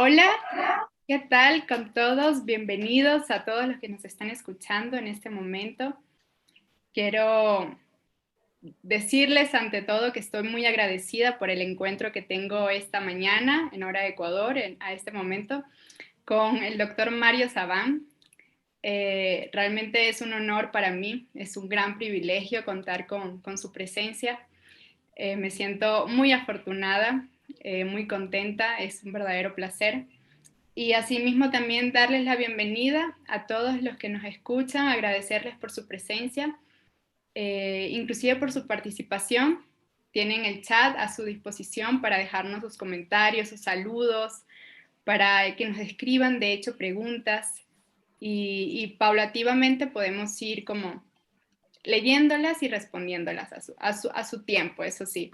Hola, ¿qué tal con todos? Bienvenidos a todos los que nos están escuchando en este momento. Quiero decirles ante todo que estoy muy agradecida por el encuentro que tengo esta mañana en hora de Ecuador, a este momento, con el doctor Mario Sabán. Realmente es un honor para mí, es un gran privilegio contar con su presencia. Me siento muy afortunada, muy contenta, es un verdadero placer. Y asimismo también darles la bienvenida a todos los que nos escuchan, agradecerles por su presencia, inclusive por su participación. Tienen el chat a su disposición para dejarnos sus comentarios, sus saludos, para que nos escriban, de hecho, preguntas y paulativamente podemos ir como leyéndolas y respondiéndolas a su tiempo, eso sí.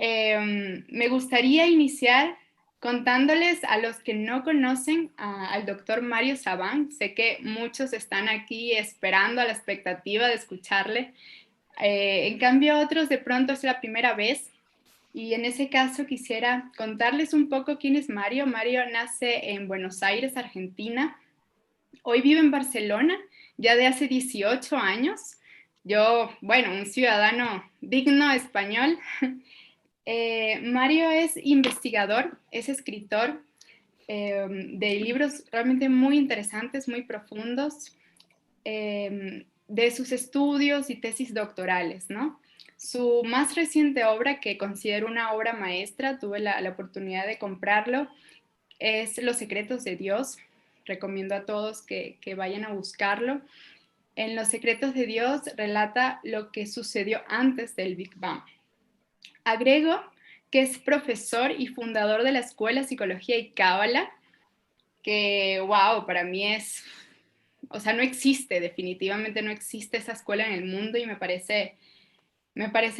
Me gustaría iniciar contándoles a los que no conocen al doctor Mario Sabán. Sé que muchos están aquí esperando a la expectativa de escucharle. En cambio, otros de pronto es la primera vez. Y en ese caso quisiera contarles un poco quién es Mario. Mario nace en Buenos Aires, Argentina. Hoy vive en Barcelona, ya de hace 18 años. Yo, bueno, un ciudadano digno español. Mario es investigador, es escritor de libros realmente muy interesantes, muy profundos, de sus estudios y tesis doctorales, ¿no? Su más reciente obra, que considero una obra maestra, tuve la oportunidad de comprarlo, es Los secretos de Dios. Recomiendo a todos que vayan a buscarlo. En Los secretos de Dios relata lo que sucedió antes del Big Bang. Agrego que es profesor y fundador de la Escuela Psicología y Cábala, que, wow, para mí es, o sea, no existe, definitivamente no existe esa escuela en el mundo y me parece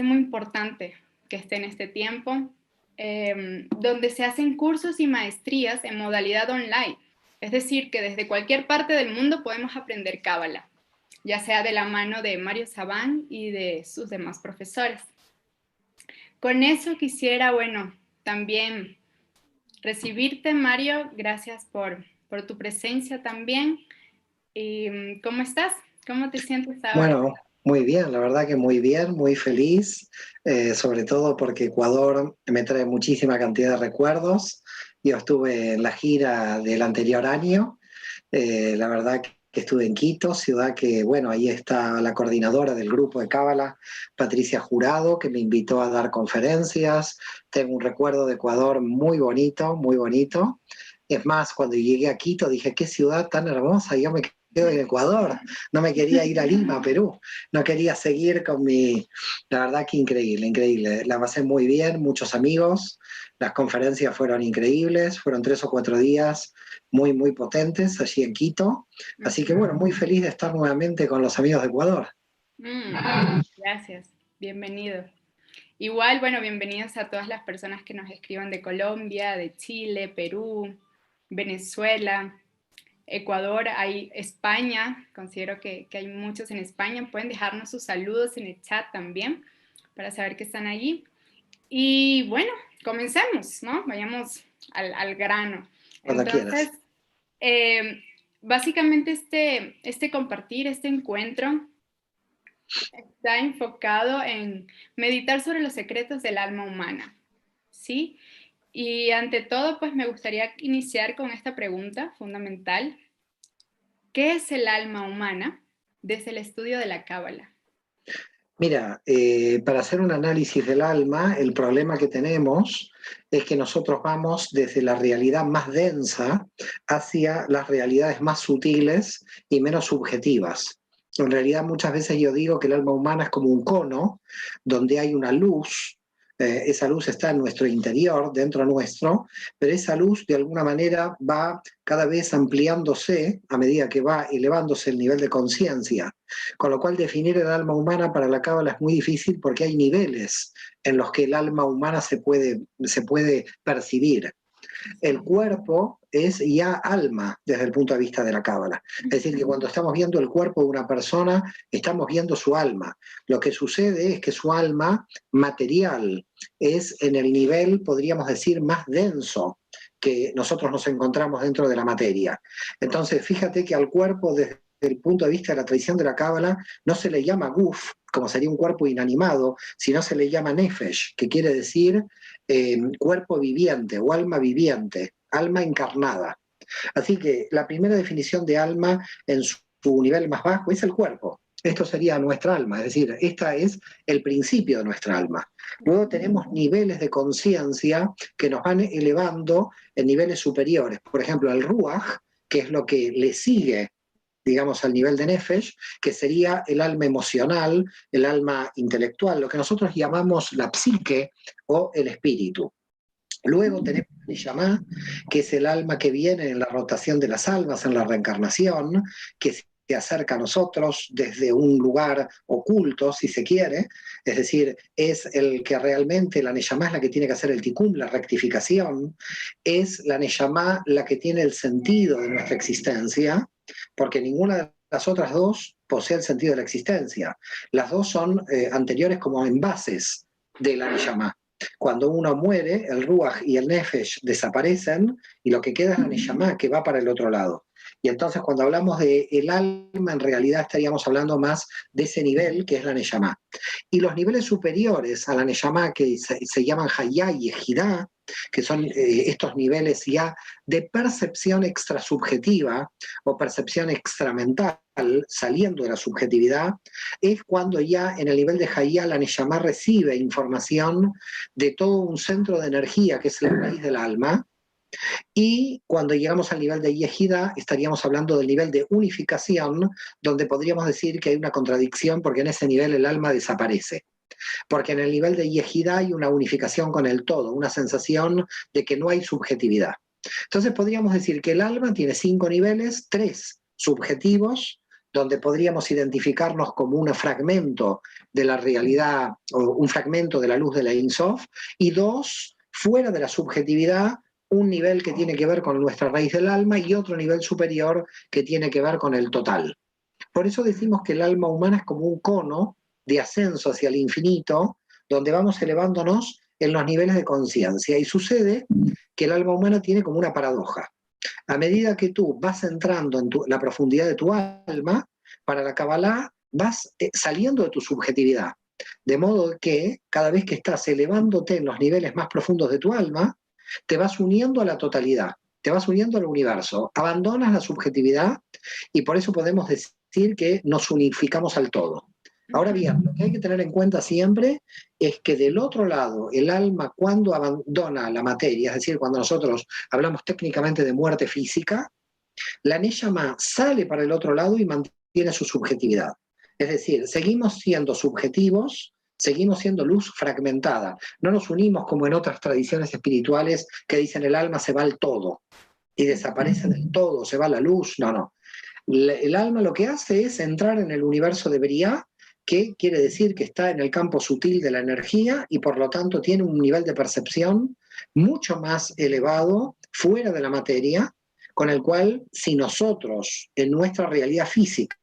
muy importante que esté en este tiempo, donde se hacen cursos y maestrías en modalidad online. Es decir, que desde cualquier parte del mundo podemos aprender Cábala, ya sea de la mano de Mario Sabán y de sus demás profesores. Con eso quisiera, bueno, también recibirte, Mario. Gracias por tu presencia también. ¿Y cómo estás? ¿Cómo te sientes ahora? Bueno, muy bien, la verdad que muy bien, muy feliz, sobre todo porque Ecuador me trae muchísima cantidad de recuerdos. Yo estuve en la gira del anterior año, la verdad que estuve en Quito, ciudad que, bueno, ahí está la coordinadora del grupo de Cábala, Patricia Jurado, que me invitó a dar conferencias. Tengo un recuerdo de Ecuador muy bonito, muy bonito. Es más, cuando llegué a Quito dije, qué ciudad tan hermosa, yo me quedo en Ecuador, no me quería ir a Lima, Perú, no quería seguir con mi... La verdad que increíble, increíble, la pasé muy bien, muchos amigos, las conferencias fueron increíbles, fueron 3 o 4 días muy, muy potentes allí en Quito, así que bueno, muy feliz de estar nuevamente con los amigos de Ecuador. Gracias, bienvenido. Igual, bueno, bienvenidos a todas las personas que nos escriban de Colombia, de Chile, Perú, Venezuela, Ecuador, hay España, considero que hay muchos en España. Pueden dejarnos sus saludos en el chat también para saber que están allí. Y bueno, comencemos, ¿no? Vayamos al grano. Cuando Entonces, quieras. eh, básicamente este compartir, este encuentro, está enfocado en meditar sobre los secretos del alma humana, ¿sí? Y ante todo, pues me gustaría iniciar con esta pregunta fundamental. ¿Qué es el alma humana desde el estudio de la Cábala? Mira, para hacer un análisis del alma, el problema que tenemos es que nosotros vamos desde la realidad más densa hacia las realidades más sutiles y menos subjetivas. En realidad, muchas veces yo digo que el alma humana es como un cono donde hay una luz. Esa luz está en nuestro interior, dentro nuestro, pero esa luz de alguna manera va cada vez ampliándose a medida que va elevándose el nivel de conciencia. Con lo cual definir el alma humana para la Cábala es muy difícil porque hay niveles en los que el alma humana se puede percibir. El cuerpo es ya alma desde el punto de vista de la Cábala. Es decir, que cuando estamos viendo el cuerpo de una persona, estamos viendo su alma. Lo que sucede es que su alma material es en el nivel, podríamos decir, más denso, que nosotros nos encontramos dentro de la materia. Entonces, fíjate que al cuerpo, desde el punto de vista de la tradición de la Cábala, no se le llama guf, como sería un cuerpo inanimado, sino se le llama nefesh, que quiere decir cuerpo viviente o alma viviente, alma encarnada. Así que la primera definición de alma en su nivel más bajo es el cuerpo. Esto sería nuestra alma, es decir, esta es el principio de nuestra alma. Luego tenemos niveles de conciencia que nos van elevando en niveles superiores. Por ejemplo, el ruach, que es lo que le sigue, digamos, al nivel de nefesh, que sería el alma emocional, el alma intelectual, lo que nosotros llamamos la psique o el espíritu. Luego tenemos el Neshama, que es el alma que viene en la rotación de las almas, en la reencarnación, que se acerca a nosotros desde un lugar oculto, si se quiere, es decir, es el que realmente, la Neshama es la que tiene que hacer el tikkun, la rectificación, es la Neshama la que tiene el sentido de nuestra existencia, porque ninguna de las otras dos posee el sentido de la existencia. Las dos son anteriores como envases de la Neshama. Cuando uno muere, el Ruach y el Nefesh desaparecen y lo que queda es la Neshama, que va para el otro lado. Y entonces cuando hablamos de el alma, en realidad estaríamos hablando más de ese nivel que es la Neshama. Y los niveles superiores a la Neshama, que se llaman Hayá y Ejidá, que son estos niveles ya de percepción extrasubjetiva o percepción extramental, saliendo de la subjetividad, es cuando ya en el nivel de Hayá la Neshama recibe información de todo un centro de energía que es la raíz del alma, y cuando llegamos al nivel de Yehida estaríamos hablando del nivel de unificación, donde podríamos decir que hay una contradicción porque en ese nivel el alma desaparece. Porque en el nivel de Yehida hay una unificación con el todo, una sensación de que no hay subjetividad. Entonces podríamos decir que el alma tiene 5 niveles, 3 subjetivos, donde podríamos identificarnos como un fragmento de la realidad o un fragmento de la luz de la Ein Sof, y 2 fuera de la subjetividad, un nivel que tiene que ver con nuestra raíz del alma y otro nivel superior que tiene que ver con el total. Por eso decimos que el alma humana es como un cono de ascenso hacia el infinito, donde vamos elevándonos en los niveles de conciencia. Y sucede que el alma humana tiene como una paradoja. A medida que tú vas entrando en la profundidad de tu alma, para la Kabbalah vas saliendo de tu subjetividad. De modo que cada vez que estás elevándote en los niveles más profundos de tu alma, te vas uniendo a la totalidad, te vas uniendo al universo, abandonas la subjetividad y por eso podemos decir que nos unificamos al todo. Ahora bien, lo que hay que tener en cuenta siempre es que del otro lado, el alma cuando abandona la materia, es decir, cuando nosotros hablamos técnicamente de muerte física, la Neshama sale para el otro lado y mantiene su subjetividad. Es decir, seguimos siendo subjetivos, seguimos siendo luz fragmentada. No nos unimos como en otras tradiciones espirituales que dicen el alma se va al todo y desaparece del todo, se va la luz. No, no. El alma lo que hace es entrar en el universo de Briá, que quiere decir que está en el campo sutil de la energía y por lo tanto tiene un nivel de percepción mucho más elevado fuera de la materia, con el cual si nosotros en nuestra realidad física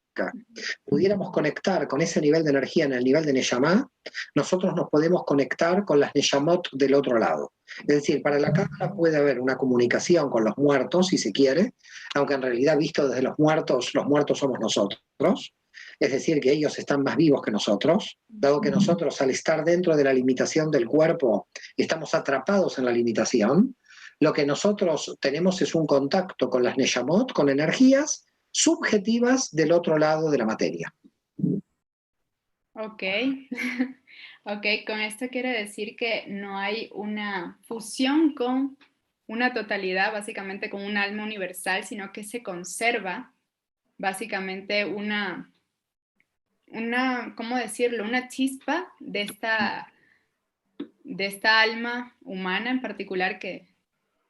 pudiéramos conectar con ese nivel de energía en el nivel de Neshama, nosotros nos podemos conectar con las Neshamot del otro lado. Es decir, para la Cábala puede haber una comunicación con los muertos, si se quiere, aunque en realidad visto desde los muertos somos nosotros. Es decir, que ellos están más vivos que nosotros, dado que nosotros al estar dentro de la limitación del cuerpo estamos atrapados en la limitación. Lo que nosotros tenemos es un contacto con las Neshamot, con energías subjetivas del otro lado de la materia. Ok, ok, con esto quiere decir que no hay una fusión con una totalidad, básicamente con un alma universal, sino que se conserva básicamente una, ¿cómo decirlo? Una chispa de esta alma humana en particular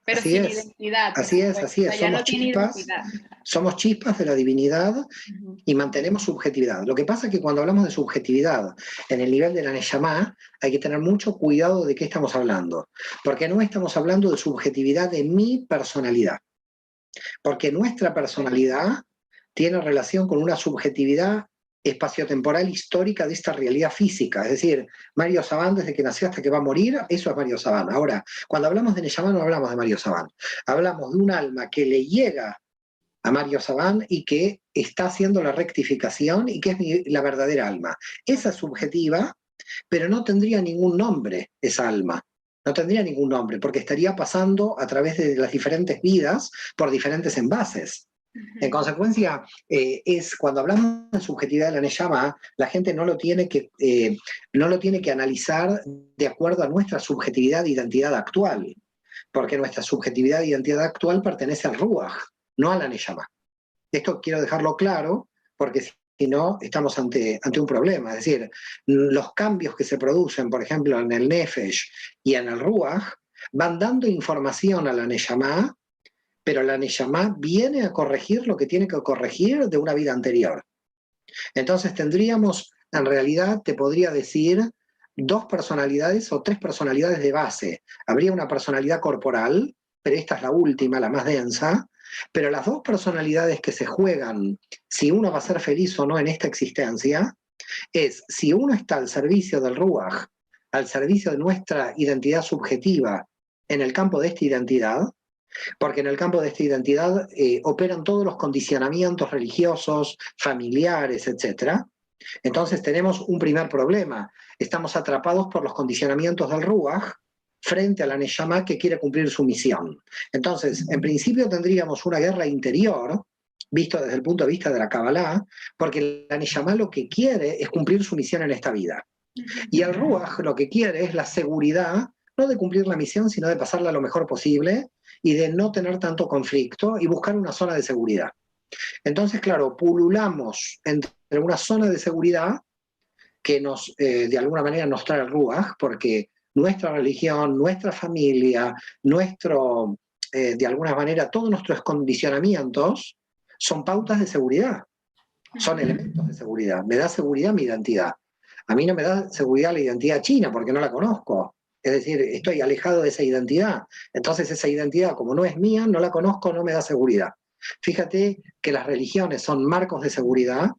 pero Así sin es, identidad. así es, Pues, así es. ya no tiene identidad. Somos chispas de la divinidad y mantenemos subjetividad. Lo que pasa es que cuando hablamos de subjetividad en el nivel de la Neshama, hay que tener mucho cuidado de qué estamos hablando, porque no estamos hablando de subjetividad de mi personalidad, porque nuestra personalidad tiene relación con una subjetividad espaciotemporal histórica de esta realidad física. Es decir, Mario Saban, desde que nació hasta que va a morir, eso es Mario Saban. Ahora, cuando hablamos de Neyamá no hablamos de Mario Saban, hablamos de un alma que le llega a Mario Saban y que está haciendo la rectificación y que es la verdadera alma. Esa es subjetiva, pero no tendría ningún nombre esa alma. No tendría ningún nombre, porque estaría pasando a través de las diferentes vidas por diferentes envases. En consecuencia, cuando hablamos de subjetividad de la Neyamá, la gente no lo tiene que analizar de acuerdo a nuestra subjetividad e identidad actual, porque nuestra subjetividad e identidad actual pertenece al Ruach, no a la Neyamá. Esto quiero dejarlo claro, porque si no, estamos ante un problema. Es decir, los cambios que se producen, por ejemplo, en el Nefesh y en el Ruach, van dando información a la Neyamá, pero la Neyamá viene a corregir lo que tiene que corregir de una vida anterior. Entonces tendríamos, en realidad, te podría decir, 2 personalidades o 3 personalidades de base. Habría una personalidad corporal, pero esta es la última, la más densa, pero las 2 personalidades que se juegan, si uno va a ser feliz o no en esta existencia, es si uno está al servicio del Ruach, al servicio de nuestra identidad subjetiva en el campo de esta identidad, porque en el campo de esta identidad operan todos los condicionamientos religiosos, familiares, etc. Entonces tenemos un primer problema. Estamos atrapados por los condicionamientos del Ruach frente a la Neyamá que quiere cumplir su misión. Entonces, en principio tendríamos una guerra interior, visto desde el punto de vista de la Kabbalah, porque la Neyamá lo que quiere es cumplir su misión en esta vida. Y el Ruach lo que quiere es la seguridad, no de cumplir la misión, sino de pasarla lo mejor posible y de no tener tanto conflicto y buscar una zona de seguridad. Entonces, claro, pululamos entre una zona de seguridad que de alguna manera nos trae el Ruach, porque nuestra religión, nuestra familia, de alguna manera, todos nuestros condicionamientos son pautas de seguridad, son elementos de seguridad. Me da seguridad mi identidad. A mí no me da seguridad la identidad china porque no la conozco. Es decir, estoy alejado de esa identidad. Entonces esa identidad, como no es mía, no la conozco, no me da seguridad. Fíjate que las religiones son marcos de seguridad,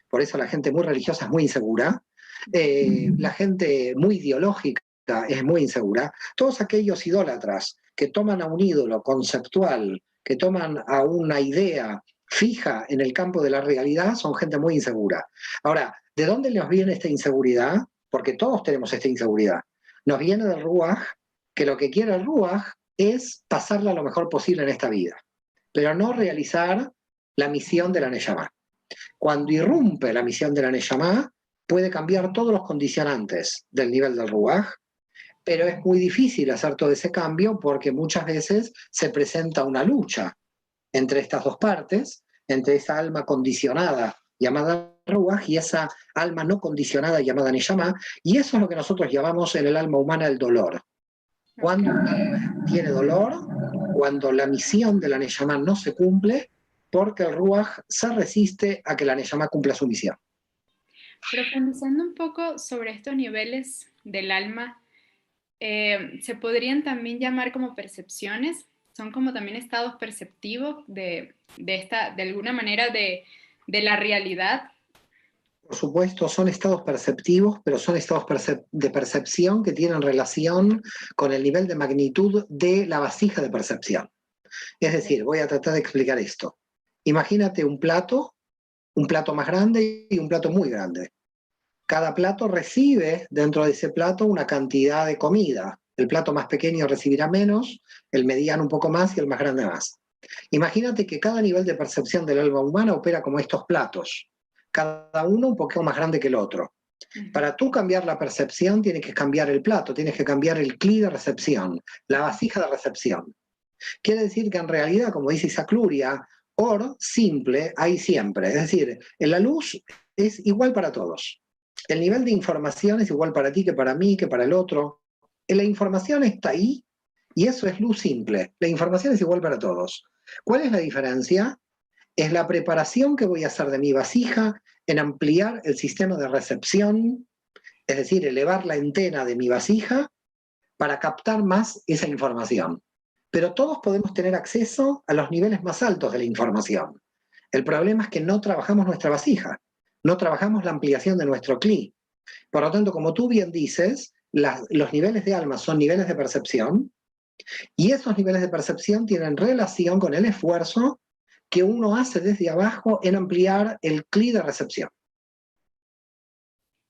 por eso la gente muy religiosa es muy insegura, la gente muy ideológica es muy insegura. Todos aquellos idólatras que toman a un ídolo conceptual, que toman a una idea fija en el campo de la realidad, son gente muy insegura. Ahora, ¿de dónde nos viene esta inseguridad? Porque todos tenemos esta inseguridad. Nos viene del Ruach, que lo que quiere el Ruach es pasarla lo mejor posible en esta vida, pero no realizar la misión de la Neyamá. Cuando irrumpe la misión de la Neyamá, puede cambiar todos los condicionantes del nivel del Ruach, pero es muy difícil hacer todo ese cambio porque muchas veces se presenta una lucha entre estas 2 partes, entre esa alma condicionada llamada Ruach y esa alma no condicionada llamada Neyamá, y eso es lo que nosotros llamamos en el alma humana el dolor. Cuando un alma tiene dolor, cuando la misión de la Neyamá no se cumple, porque el Ruach se resiste a que la Neyamá cumpla su misión. Profundizando un poco sobre estos niveles del alma, se podrían también llamar como percepciones, son como también estados perceptivos de alguna manera de la realidad. Por supuesto, son estados perceptivos, pero son estados de percepción que tienen relación con el nivel de magnitud de la vasija de percepción. Es decir, voy a tratar de explicar esto. Imagínate un plato más grande y un plato muy grande. Cada plato recibe dentro de ese plato una cantidad de comida. El plato más pequeño recibirá menos, el mediano un poco más y el más grande más. Imagínate que cada nivel de percepción del alma humana opera como estos platos, cada uno un poco más grande que el otro. Para tú cambiar la percepción tienes que cambiar el plato, tienes que cambiar el cli de recepción, la vasija de recepción. Quiere decir que en realidad, como dice Isaac Luria, or simple hay siempre. Es decir, en la luz es igual para todos. El nivel de información es igual para ti que para mí, que para el otro. La información está ahí y eso es luz simple. La información es igual para todos. ¿Cuál es la diferencia? Es la preparación que voy a hacer de mi vasija en ampliar el sistema de recepción, es decir, elevar la antena de mi vasija para captar más esa información. Pero todos podemos tener acceso a los niveles más altos de la información. El problema es que no trabajamos nuestra vasija. no trabajamos la ampliación de nuestro CLI. Por lo tanto, como tú bien dices, los niveles de alma son niveles de percepción, y esos niveles de percepción tienen relación con el esfuerzo que uno hace desde abajo en ampliar el CLI de recepción.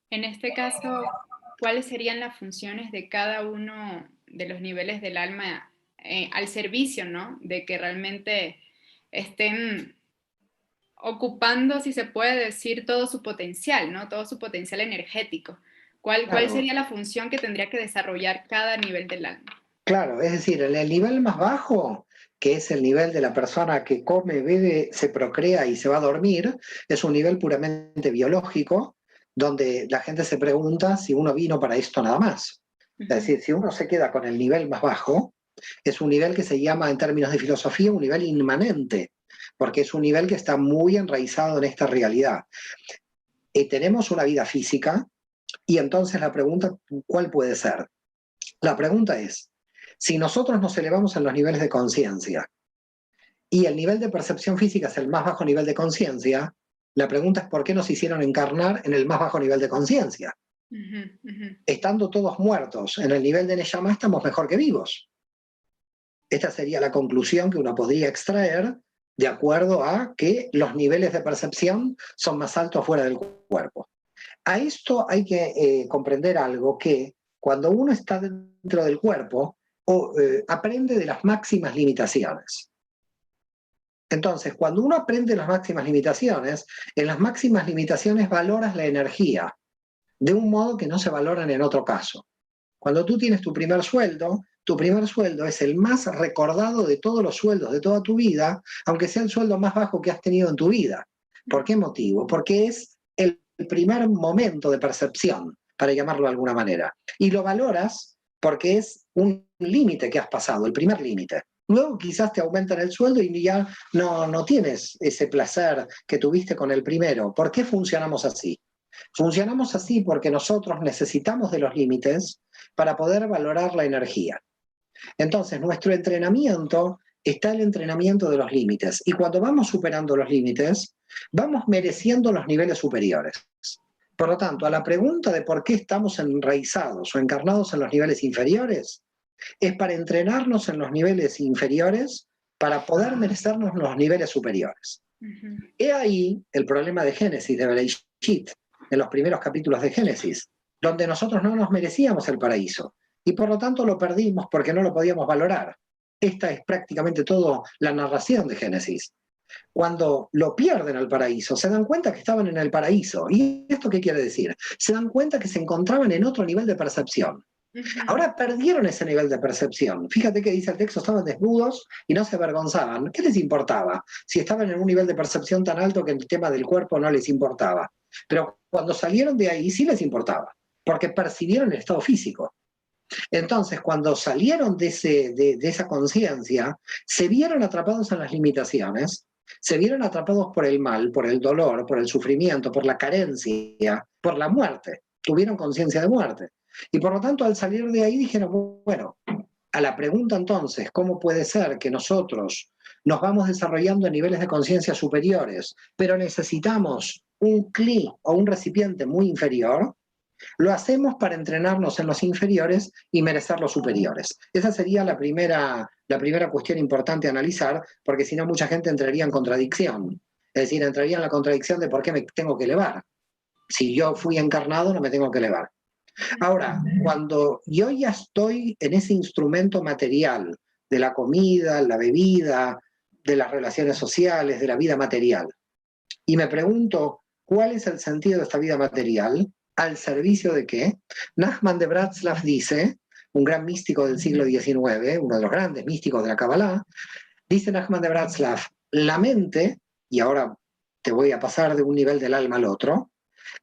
En este caso, ¿cuáles serían las funciones de cada uno de los niveles del alma al servicio, ¿no? De que realmente estén ocupando, si se puede decir, todo su potencial, ¿no? Todo su potencial energético. ¿Cuál Claro. sería la función que tendría que desarrollar cada nivel del alma? Claro, es decir, en el nivel más bajo, que es el nivel de la persona que come, bebe, se procrea y se va a dormir, es un nivel puramente biológico, donde la gente se pregunta si uno vino para esto nada más. Es decir, si uno se queda con el nivel más bajo, es un nivel que se llama, en términos de filosofía, un nivel inmanente, porque es un nivel que está muy enraizado en esta realidad. Tenemos una vida física, y entonces la pregunta, ¿cuál puede ser? La pregunta es, si nosotros nos elevamos en los niveles de conciencia y el nivel de percepción física es el más bajo nivel de conciencia, la pregunta es ¿por qué nos hicieron encarnar en el más bajo nivel de conciencia? Estando todos muertos en el nivel de Neyama, estamos mejor que vivos. Esta sería la conclusión que uno podría extraer de acuerdo a que los niveles de percepción son más altos fuera del cuerpo. A esto hay que comprender algo, que cuando uno está dentro del cuerpo, aprende de las máximas limitaciones. Entonces, cuando uno aprende las máximas limitaciones, en las máximas limitaciones valoras la energía de un modo que no se valoran en otro caso. Cuando tú tienes tu primer sueldo es el más recordado de todos los sueldos de toda tu vida, aunque sea el sueldo más bajo que has tenido en tu vida. ¿Por qué motivo? Porque es el primer momento de percepción, para llamarlo de alguna manera. Y lo valoras porque es un límite que has pasado, el primer límite. Luego quizás te aumentan el sueldo y ya no tienes ese placer que tuviste con el primero. ¿Por qué funcionamos así? Funcionamos así porque nosotros necesitamos de los límites para poder valorar la energía. Entonces, nuestro entrenamiento está el entrenamiento de los límites. Y cuando vamos superando los límites, vamos mereciendo los niveles superiores. Por lo tanto, a la pregunta de por qué estamos enraizados o encarnados en los niveles inferiores, es para entrenarnos en los niveles inferiores para poder merecernos los niveles superiores. He ahí el problema de Génesis, de Bereshit, en los primeros capítulos de Génesis, donde nosotros no nos merecíamos el paraíso y por lo tanto lo perdimos porque no lo podíamos valorar. Esta es prácticamente toda la narración de Génesis. Cuando lo pierden al paraíso, se dan cuenta que estaban en el paraíso. ¿Y esto qué quiere decir? Se dan cuenta que se encontraban en otro nivel de percepción. Ahora perdieron ese nivel de percepción. Fíjate que dice el texto, estaban desnudos y no se avergonzaban. ¿Qué les importaba? Si estaban en un nivel de percepción tan alto que el tema del cuerpo no les importaba. Pero cuando salieron de ahí sí les importaba, porque percibieron el estado físico. Entonces, cuando salieron de esa conciencia, se vieron atrapados en las limitaciones, se vieron atrapados por el mal, por el dolor, por el sufrimiento, por la carencia, por la muerte. Tuvieron conciencia de muerte. Y por lo tanto, al salir de ahí dijeron, bueno, a la pregunta entonces, ¿cómo puede ser que nosotros nos vamos desarrollando en niveles de conciencia superiores, pero necesitamos un CLI o un recipiente muy inferior? Lo hacemos para entrenarnos en los inferiores y merecer los superiores. Esa sería la primera cuestión importante a analizar, porque si no mucha gente entraría en contradicción. Es decir, entraría en la contradicción de por qué me tengo que elevar. Si yo fui encarnado, no me tengo que elevar. Ahora, cuando yo ya estoy en ese instrumento material de la comida, la bebida, de las relaciones sociales, de la vida material, y me pregunto, ¿cuál es el sentido de esta vida material? ¿Al servicio de qué? Nachman de Bratslav dice, un gran místico del siglo XIX, uno de los grandes místicos de la Kabbalah, dice Nachman de Bratslav, la mente, y ahora te voy a pasar de un nivel del alma al otro,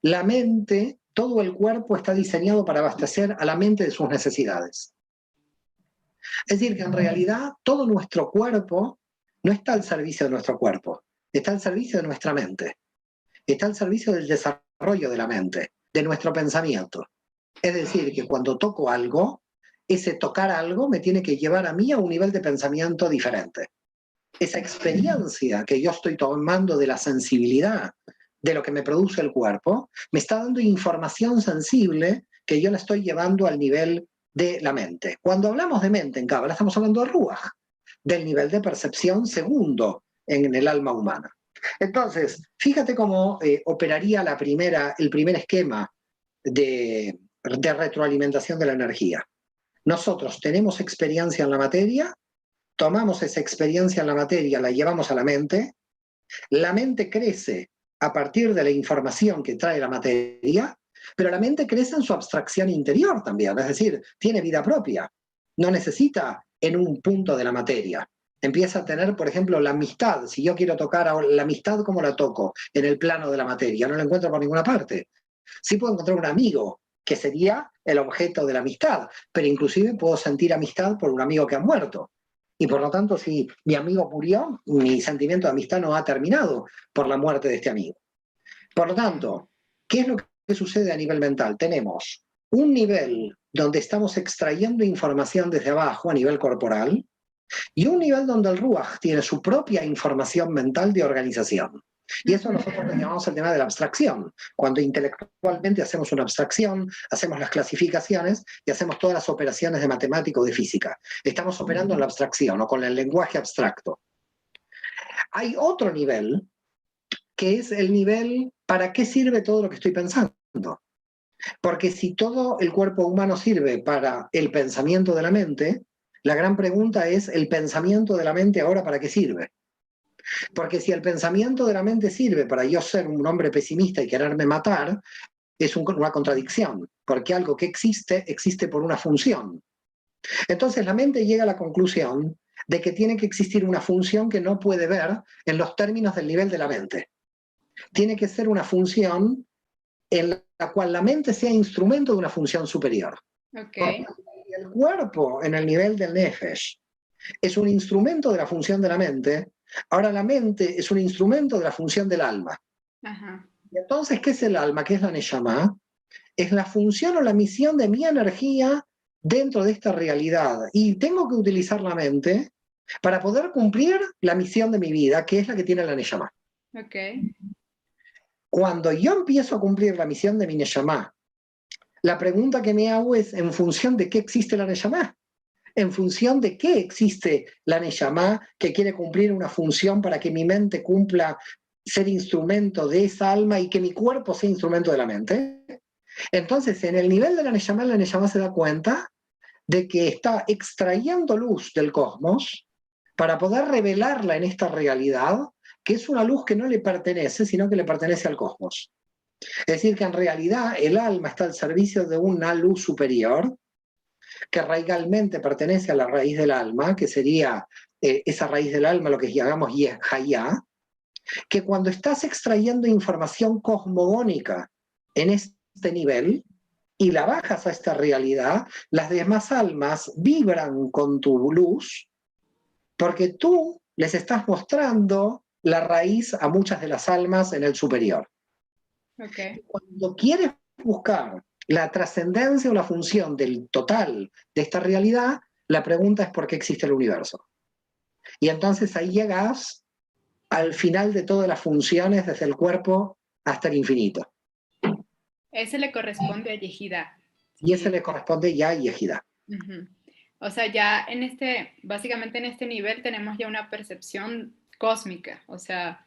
la mente, todo el cuerpo está diseñado para abastecer a la mente de sus necesidades. Es decir, que en realidad todo nuestro cuerpo no está al servicio de nuestro cuerpo, está al servicio de nuestra mente, está al servicio del desarrollo de la mente, de nuestro pensamiento. Es decir, que cuando toco algo, ese tocar algo me tiene que llevar a mí a un nivel de pensamiento diferente. Esa experiencia que yo estoy tomando de la sensibilidad, de lo que me produce el cuerpo, me está dando información sensible que yo la estoy llevando al nivel de la mente. Cuando hablamos de mente en Cábala, estamos hablando de Ruach, del nivel de percepción segundo en el alma humana. Entonces, fíjate cómo operaría el primer esquema de retroalimentación de la energía. Nosotros tenemos experiencia en la materia, tomamos esa experiencia en la materia, la llevamos a la mente crece a partir de la información que trae la materia, pero la mente crece en su abstracción interior también, es decir, tiene vida propia, no necesita en un punto de la materia. Empieza a tener, por ejemplo, la amistad. Si yo quiero tocar la amistad, ¿cómo la toco? En el plano de la materia, no la encuentro por ninguna parte. Sí puedo encontrar un amigo, que sería el objeto de la amistad, pero inclusive puedo sentir amistad por un amigo que ha muerto. Y por lo tanto, si mi amigo murió, mi sentimiento de amistad no ha terminado por la muerte de este amigo. Por lo tanto, ¿qué es lo que sucede a nivel mental? Tenemos un nivel donde estamos extrayendo información desde abajo a nivel corporal y un nivel donde el Ruach tiene su propia información mental de organización. Y eso nosotros le llamamos el tema de la abstracción. Cuando intelectualmente hacemos una abstracción, hacemos las clasificaciones y hacemos todas las operaciones de matemática o de física. Estamos operando en la abstracción o con el lenguaje abstracto. Hay otro nivel que es el nivel ¿para qué sirve todo lo que estoy pensando? Porque si todo el cuerpo humano sirve para el pensamiento de la mente, la gran pregunta es, ¿el pensamiento de la mente ahora para qué sirve? Porque si el pensamiento de la mente sirve para yo ser un hombre pesimista y quererme matar, es una contradicción, porque algo que existe, existe por una función. Entonces la mente llega a la conclusión de que tiene que existir una función que no puede ver en los términos del nivel de la mente. Tiene que ser una función en la cual la mente sea instrumento de una función superior. Okay. Porque el cuerpo en el nivel del Nefesh es un instrumento de la función de la mente, ahora la mente es un instrumento de la función del alma. Ajá. Y entonces, ¿qué es el alma? ¿Qué es la Neshama? Es la función o la misión de mi energía dentro de esta realidad. Y tengo que utilizar la mente para poder cumplir la misión de mi vida, que es la que tiene la Neshama. Okay. Cuando yo empiezo a cumplir la misión de mi Neshama, la pregunta que me hago es, ¿en función de qué existe la Neshama? ¿En función de qué existe la Neshama que quiere cumplir una función para que mi mente cumpla ser instrumento de esa alma y que mi cuerpo sea instrumento de la mente? Entonces, en el nivel de la Neshama se da cuenta de que está extrayendo luz del cosmos para poder revelarla en esta realidad, que es una luz que no le pertenece, sino que le pertenece al cosmos. Es decir, que en realidad el alma está al servicio de una luz superior, que radicalmente pertenece a la raíz del alma, que sería esa raíz del alma, lo que llamamos Hayá, que cuando estás extrayendo información cosmogónica en este nivel y la bajas a esta realidad, las demás almas vibran con tu luz porque tú les estás mostrando la raíz a muchas de las almas en el superior. Okay. Cuando quieres buscar la trascendencia o la función del total de esta realidad, la pregunta es por qué existe el universo. Y entonces ahí llegas al final de todas las funciones, desde el cuerpo hasta el infinito. Ese le corresponde a Yehida. Y ese le corresponde ya a Yehida. Uh-huh. O sea, ya básicamente en este nivel tenemos ya una percepción cósmica. O sea,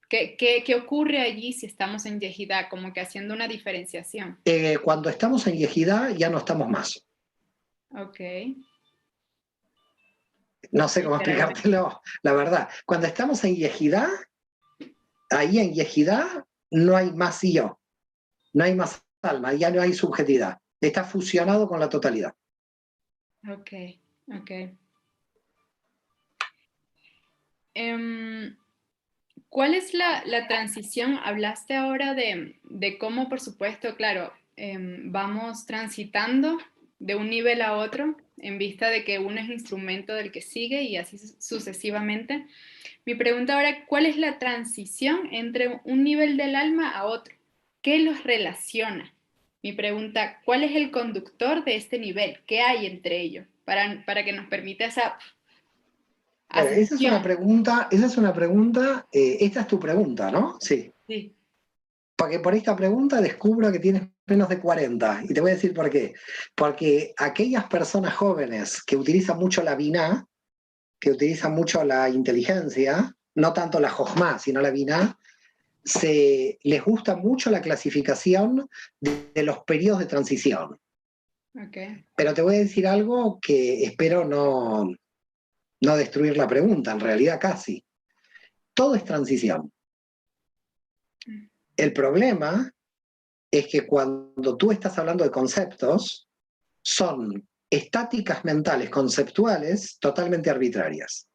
¿qué ocurre allí si estamos en Yehida? Como que haciendo una diferenciación. Cuando estamos en Yehida ya no estamos más. Ok. No sé cómo explicártelo, la verdad. Cuando estamos en Yehida, ahí en Yehida no hay más yo, no hay más alma, ya no hay subjetividad. Está fusionado con la totalidad. Ok, ok. ¿Cuál es la transición? Hablaste ahora de cómo, por supuesto, claro, vamos transitando de un nivel a otro en vista de que uno es instrumento del que sigue y así sucesivamente. Mi pregunta ahora, ¿cuál es la transición entre un nivel del alma a otro? ¿Qué los relaciona? Mi pregunta, ¿cuál es el conductor de este nivel? ¿Qué hay entre ellos? Para que nos permita esa Bueno, esa es ascensión. una pregunta, esta es tu pregunta, ¿no? Sí. Sí. Porque por esta pregunta descubro que tienes menos de 40. Y te voy a decir por qué. Porque aquellas personas jóvenes que utilizan mucho la biná, que utilizan mucho la inteligencia, no tanto la jojma, sino la biná, les gusta mucho la clasificación de los periodos de transición. Okay. Pero te voy a decir algo que espero no destruir la pregunta, en realidad casi. Todo es transición. El problema es que cuando tú estás hablando de conceptos, son estáticas mentales conceptuales totalmente arbitrarias.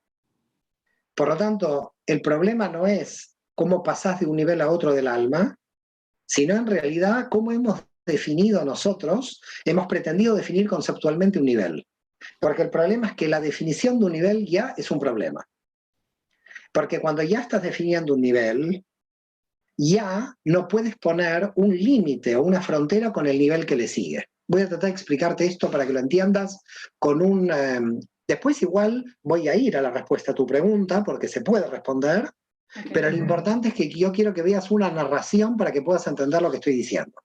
Por lo tanto, el problema no es cómo pasás de un nivel a otro del alma, sino en realidad cómo hemos definido nosotros, hemos pretendido definir conceptualmente un nivel. Porque el problema es que la definición de un nivel ya es un problema. Porque cuando ya estás definiendo un nivel, ya no puedes poner un límite o una frontera con el nivel que le sigue. Voy a tratar de explicarte esto para que lo entiendas con un... después igual voy a ir a la respuesta a tu pregunta porque se puede responder, Okay. pero lo importante es que yo quiero que veas una narración para que puedas entender lo que estoy diciendo.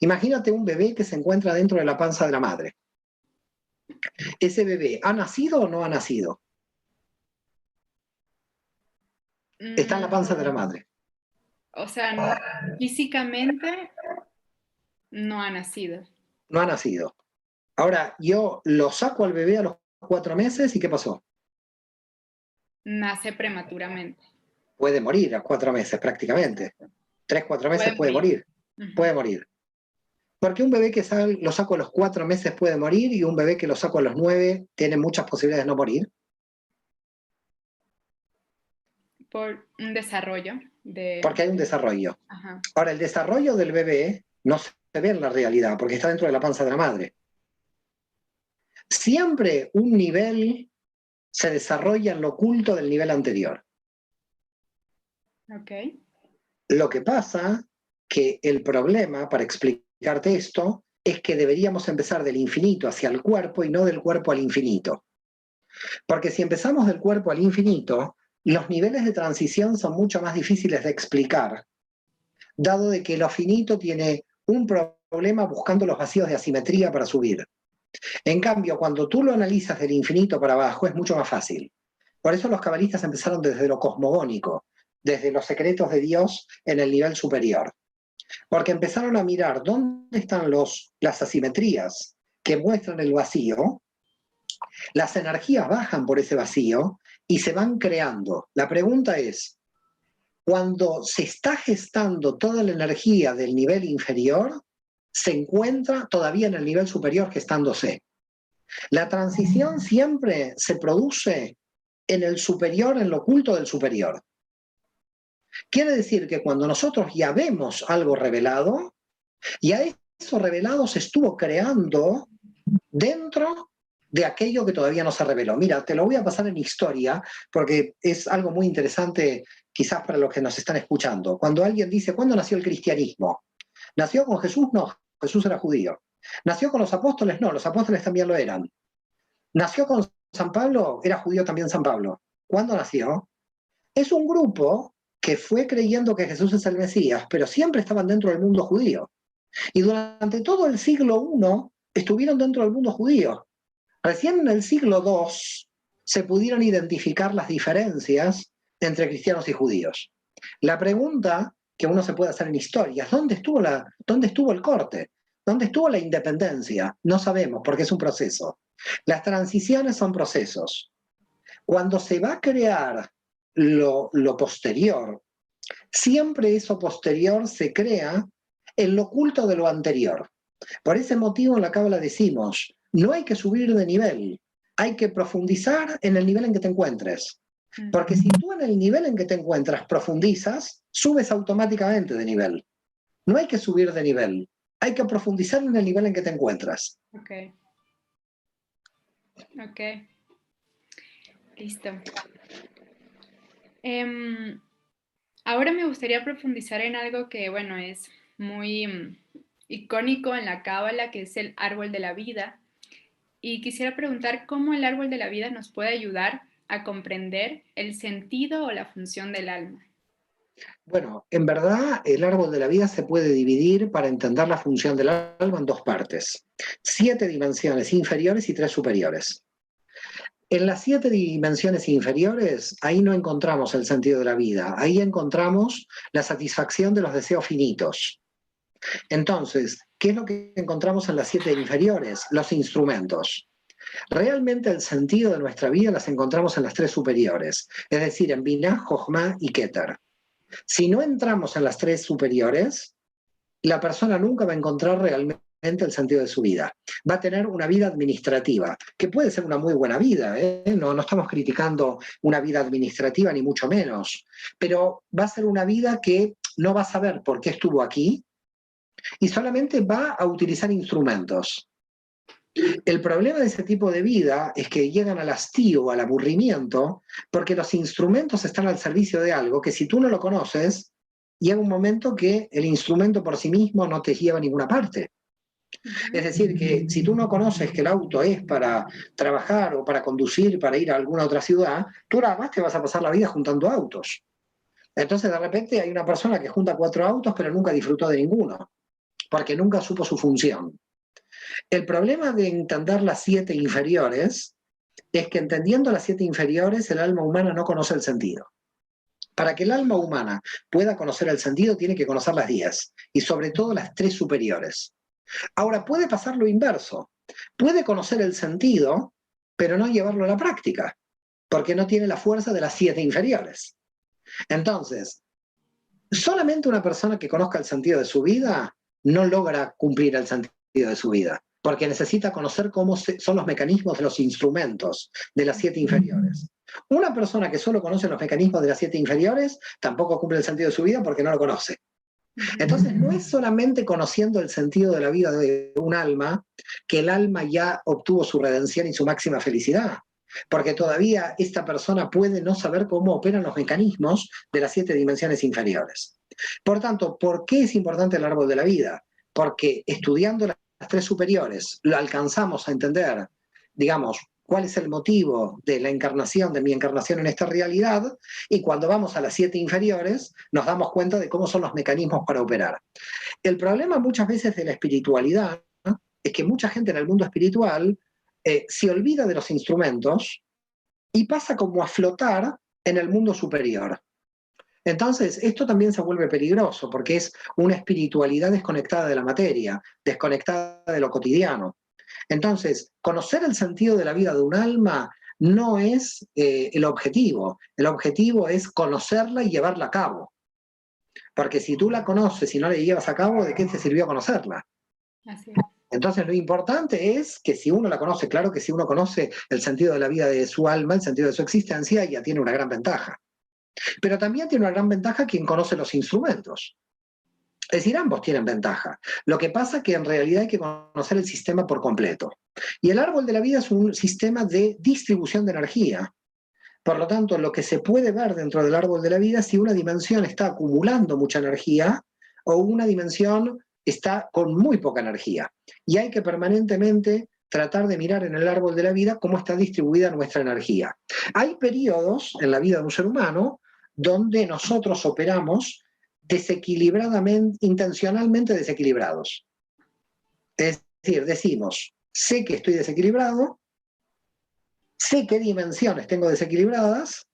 Imagínate un bebé que se encuentra dentro de la panza de la madre. ¿Ese bebé ha nacido o no ha nacido? Está en la panza de la madre. O sea, físicamente no ha nacido. No ha nacido. Ahora, yo lo saco al bebé a los 4 meses y ¿qué pasó? Nace prematuramente. Puede morir a 4 meses prácticamente. 3, 4 meses puede morir. Puede morir. ¿Por qué un bebé que lo saco a los 4 meses puede morir y un bebé que lo saco a los 9 tiene muchas posibilidades de no morir? Por un desarrollo Porque hay un desarrollo. Ajá. Ahora, el desarrollo del bebé no se ve en la realidad porque está dentro de la panza de la madre. Siempre un nivel se desarrolla en lo oculto del nivel anterior. Okay. Lo que pasa que el problema, para explicarte esto, es que deberíamos empezar del infinito hacia el cuerpo y no del cuerpo al infinito. Porque si empezamos del cuerpo al infinito, los niveles de transición son mucho más difíciles de explicar, dado de que lo finito tiene un problema buscando los vacíos de asimetría para subir. En cambio, cuando tú lo analizas del infinito para abajo, es mucho más fácil. Por eso los cabalistas empezaron desde lo cosmogónico, desde los secretos de Dios en el nivel superior. Porque empezaron a mirar dónde están las asimetrías que muestran el vacío, las energías bajan por ese vacío y se van creando. La pregunta es, cuando se está gestando toda la energía del nivel inferior, se encuentra todavía en el nivel superior gestándose. La transición siempre se produce en el superior, en lo oculto del superior. Quiere decir que cuando nosotros ya vemos algo revelado, ya eso revelado se estuvo creando dentro de aquello que todavía no se reveló. Mira, te lo voy a pasar en historia porque es algo muy interesante quizás para los que nos están escuchando. Cuando alguien dice, ¿cuándo nació el cristianismo? ¿Nació con Jesús? No, Jesús era judío. ¿Nació con los apóstoles? No, los apóstoles también lo eran. ¿Nació con San Pablo? Era judío también San Pablo. ¿Cuándo nació? Es un grupo que fue creyendo que Jesús es el Mesías, pero siempre estaban dentro del mundo judío. Y durante todo el siglo I estuvieron dentro del mundo judío. Recién en el siglo II se pudieron identificar las diferencias entre cristianos y judíos. La pregunta que uno se puede hacer en historia es ¿dónde estuvo el corte? ¿Dónde estuvo la independencia? No sabemos, porque es un proceso. Las transiciones son procesos. Cuando se va a crear lo posterior, siempre eso posterior se crea en lo oculto de lo anterior. Por ese motivo en la Cábala decimos, no hay que subir de nivel, hay que profundizar en el nivel en que te encuentres. Porque si tú en el nivel en que te encuentras profundizas, subes automáticamente de nivel. No hay que subir de nivel, hay que profundizar en el nivel en que te encuentras. Ok. Ok. Listo. Ahora me gustaría profundizar en algo que, bueno, es muy icónico en la Cábala, que es el árbol de la vida. Y quisiera preguntar cómo el árbol de la vida nos puede ayudar a comprender el sentido o la función del alma. Bueno, en verdad el árbol de la vida se puede dividir para entender la función del alma en dos partes. 7 dimensiones inferiores y 3 superiores. En las 7 dimensiones inferiores, ahí no encontramos el sentido de la vida, ahí encontramos la satisfacción de los deseos finitos. Entonces, ¿qué es lo que encontramos en las 7 inferiores? Los instrumentos. Realmente el sentido de nuestra vida las encontramos en las 3 superiores, es decir, en Binah, Jochma y Keter. Si no entramos en las 3 superiores, la persona nunca va a encontrar realmente el sentido de su vida. Va a tener una vida administrativa, que puede ser una muy buena vida, ¿eh? No estamos criticando una vida administrativa, ni mucho menos, pero va a ser una vida que no va a saber por qué estuvo aquí y solamente va a utilizar instrumentos. El problema de ese tipo de vida es que llegan al hastío, al aburrimiento, porque los instrumentos están al servicio de algo que si tú no lo conoces, llega un momento que el instrumento por sí mismo no te lleva a ninguna parte. Es decir, que si tú no conoces que el auto es para trabajar o para conducir, para ir a alguna otra ciudad, tú nada más te vas a pasar la vida juntando autos. Entonces de repente hay una persona que junta 4 autos pero nunca disfrutó de ninguno, porque nunca supo su función. El problema de entender las 7 inferiores es que entendiendo las 7 inferiores el alma humana no conoce el sentido. Para que el alma humana pueda conocer el sentido tiene que conocer las 10 y sobre todo las 3 superiores. Ahora puede pasar lo inverso, puede conocer el sentido pero no llevarlo a la práctica, porque no tiene la fuerza de las 7 inferiores. Entonces, solamente una persona que conozca el sentido de su vida no logra cumplir el sentido de su vida, porque necesita conocer cómo son los mecanismos de los instrumentos de las 7 inferiores. Una persona que solo conoce los mecanismos de las 7 inferiores tampoco cumple el sentido de su vida porque no lo conoce. Entonces, no es solamente conociendo el sentido de la vida de un alma que el alma ya obtuvo su redención y su máxima felicidad, porque todavía esta persona puede no saber cómo operan los mecanismos de las 7 dimensiones inferiores. Por tanto, ¿por qué es importante el árbol de la vida? Porque estudiando las 3 superiores lo alcanzamos a entender, digamos, cuál es el motivo de la encarnación, de mi encarnación en esta realidad, y cuando vamos a las 7 inferiores nos damos cuenta de cómo son los mecanismos para operar. El problema muchas veces de la espiritualidad, ¿no?, es que mucha gente en el mundo espiritual se olvida de los instrumentos y pasa como a flotar en el mundo superior. Entonces, esto también se vuelve peligroso porque es una espiritualidad desconectada de la materia, desconectada de lo cotidiano. Entonces, conocer el sentido de la vida de un alma no es el objetivo es conocerla y llevarla a cabo. Porque si tú la conoces y no la llevas a cabo, ¿de qué te sirvió conocerla? Así es. Entonces lo importante es que si uno la conoce, claro que si uno conoce el sentido de la vida de su alma, el sentido de su existencia, ya tiene una gran ventaja. Pero también tiene una gran ventaja quien conoce los instrumentos. Es decir, ambos tienen ventaja. Lo que pasa es que en realidad hay que conocer el sistema por completo. Y el árbol de la vida es un sistema de distribución de energía. Por lo tanto, lo que se puede ver dentro del árbol de la vida es si una dimensión está acumulando mucha energía o una dimensión está con muy poca energía. Y hay que permanentemente tratar de mirar en el árbol de la vida cómo está distribuida nuestra energía. Hay periodos en la vida de un ser humano donde nosotros operamos desequilibradamente, intencionalmente desequilibrados. Es decir, decimos, sé que estoy desequilibrado, sé qué dimensiones tengo desequilibradas,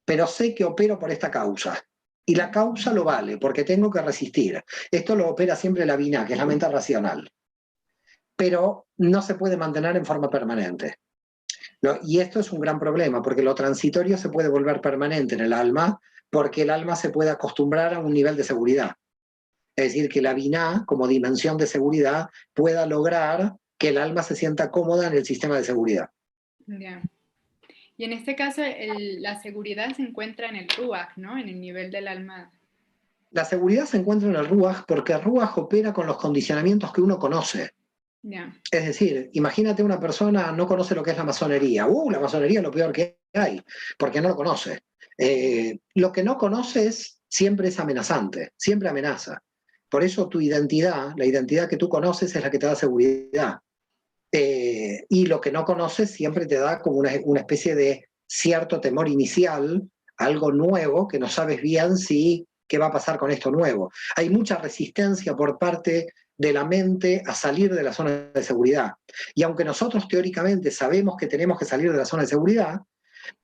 pero sé que opero por esta causa. Y la causa lo vale, porque tengo que resistir. Esto lo opera siempre la Binah, que es la mente racional. Pero no se puede mantener en forma permanente. Y esto es un gran problema, porque lo transitorio se puede volver permanente en el alma, porque el alma se puede acostumbrar a un nivel de seguridad. Es decir, que la Binah, como dimensión de seguridad, pueda lograr que el alma se sienta cómoda en el sistema de seguridad. Yeah. Y en este caso, la seguridad se encuentra en el Ruach, ¿no? En el nivel del alma. La seguridad se encuentra en el Ruach porque el Ruach opera con los condicionamientos que uno conoce. Yeah. Es decir, imagínate una persona no conoce lo que es la masonería. La masonería es lo peor que hay, porque no lo conoce. Lo que no conoces siempre es amenazante, siempre amenaza. Por eso tu identidad, la identidad que tú conoces es la que te da seguridad. Y lo que no conoces siempre te da como una especie de cierto temor inicial, algo nuevo que no sabes bien si qué va a pasar con esto nuevo. Hay mucha resistencia por parte de la mente a salir de la zona de seguridad. Y aunque nosotros teóricamente sabemos que tenemos que salir de la zona de seguridad,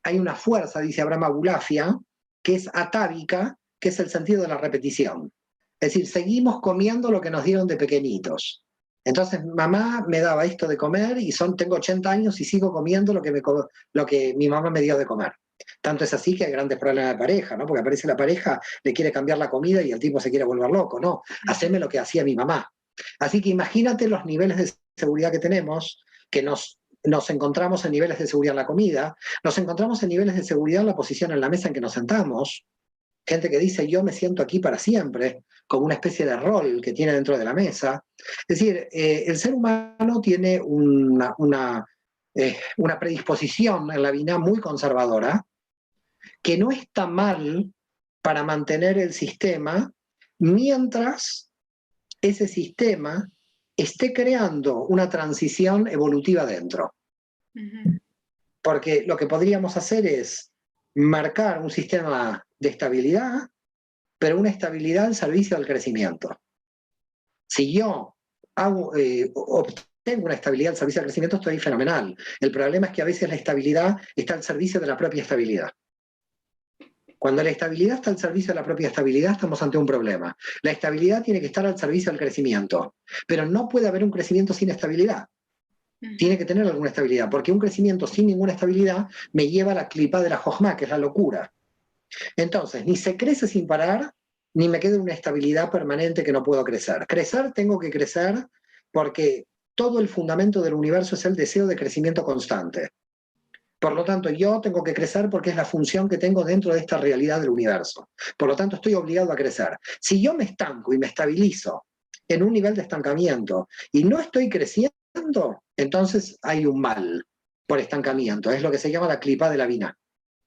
hay una fuerza, dice Abraham Abulafia, que es atávica, que es el sentido de la repetición. Es decir, seguimos comiendo lo que nos dieron de pequeñitos. Entonces, mamá me daba esto de comer y tengo 80 años y sigo comiendo lo que mi mamá me dio de comer. Tanto es así que hay grandes problemas de pareja, ¿no? Porque aparece la pareja, le quiere cambiar la comida y el tipo se quiere volver loco, ¿no? Haceme lo que hacía mi mamá. Así que imagínate los niveles de seguridad que tenemos, que nos encontramos en niveles de seguridad en la comida, nos encontramos en niveles de seguridad en la posición en la mesa en que nos sentamos, gente que dice yo me siento aquí para siempre, como una especie de rol que tiene dentro de la mesa. Es decir, el ser humano tiene una predisposición en la vida muy conservadora, que no está mal para mantener el sistema mientras ese sistema esté creando una transición evolutiva dentro. Porque lo que podríamos hacer es marcar un sistema de estabilidad, pero una estabilidad al servicio del crecimiento. Si yo obtengo una estabilidad al servicio del crecimiento, estoy fenomenal. El problema es que a veces la estabilidad está al servicio de la propia estabilidad. Cuando la estabilidad está al servicio de la propia estabilidad, estamos ante un problema. La estabilidad tiene que estar al servicio del crecimiento, pero no puede haber un crecimiento sin estabilidad. Tiene que tener alguna estabilidad, porque un crecimiento sin ninguna estabilidad me lleva a la clipa de la jojma, que es la locura. Entonces, ni se crece sin parar, ni me queda una estabilidad permanente que no puedo crecer. Crecer, tengo que crecer porque todo el fundamento del universo es el deseo de crecimiento constante. Por lo tanto, yo tengo que crecer porque es la función que tengo dentro de esta realidad del universo. Por lo tanto, estoy obligado a crecer. Si yo me estanco y me estabilizo en un nivel de estancamiento y no estoy creciendo, entonces hay un mal por estancamiento. Es lo que se llama la clipa de la vina.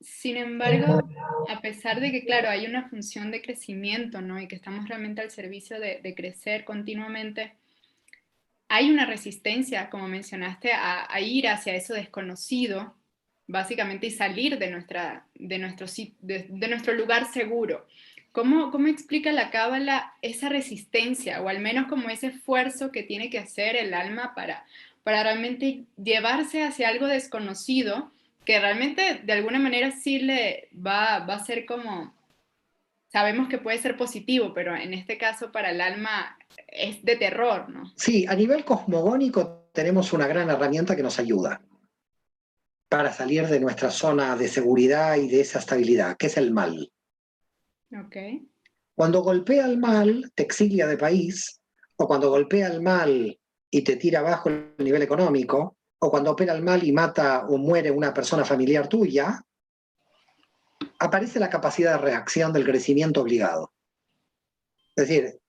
Sin embargo, a pesar de que, claro, hay una función de crecimiento, ¿no? Y que estamos realmente al servicio de crecer continuamente, hay una resistencia, como mencionaste, a ir hacia eso desconocido, básicamente, y salir de nuestro lugar seguro. ¿Cómo explica la Cábala esa resistencia, o al menos como ese esfuerzo que tiene que hacer el alma para realmente llevarse hacia algo desconocido, que realmente de alguna manera sí le va a ser como, sabemos que puede ser positivo, pero en este caso para el alma es de terror, ¿no? Sí, a nivel cosmogónico tenemos una gran herramienta que nos ayuda para salir de nuestra zona de seguridad y de esa estabilidad, que es el mal. Okay. Cuando golpea el mal, te exilia de país, o cuando golpea el mal y te tira abajo el nivel económico, o cuando opera el mal y mata o muere una persona familiar tuya, aparece la capacidad de reacción del crecimiento obligado. Es decir,